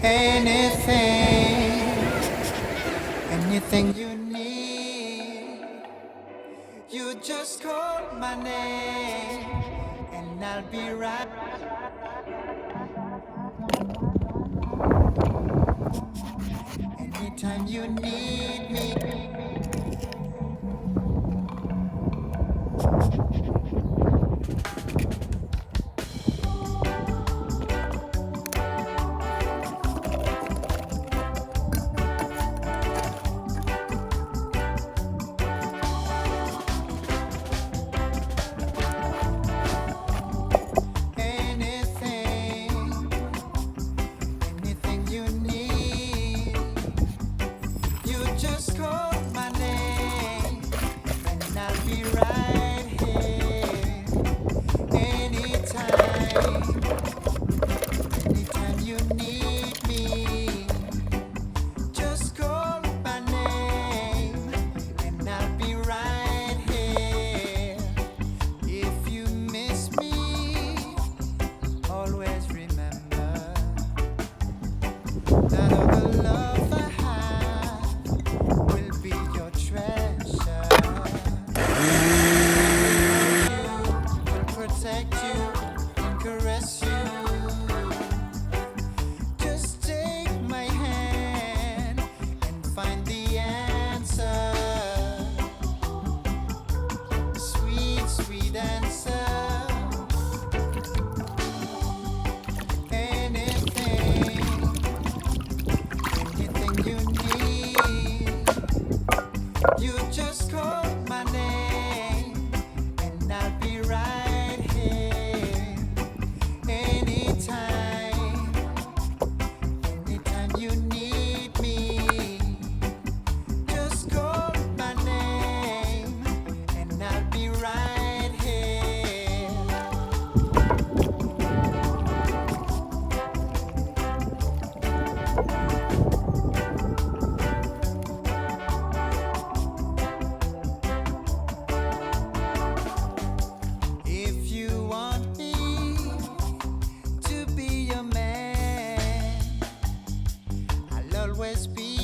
anything you need. You just call my name and I'll be right. Anytime you need me. Anything you need. You just call my name and I'll be right here. Anytime you need me. Just call my name and I'll be right here. If you miss me, always remember that all the love I have will be your treasure. Will protect you and caress you. Just take my hand and find the answer. Sweet, sweet answer. Anything you need. You just call my name and I'll be right here. Anytime you need me. Just call my name and I'll be right here. If you want me to be your man, I'll always be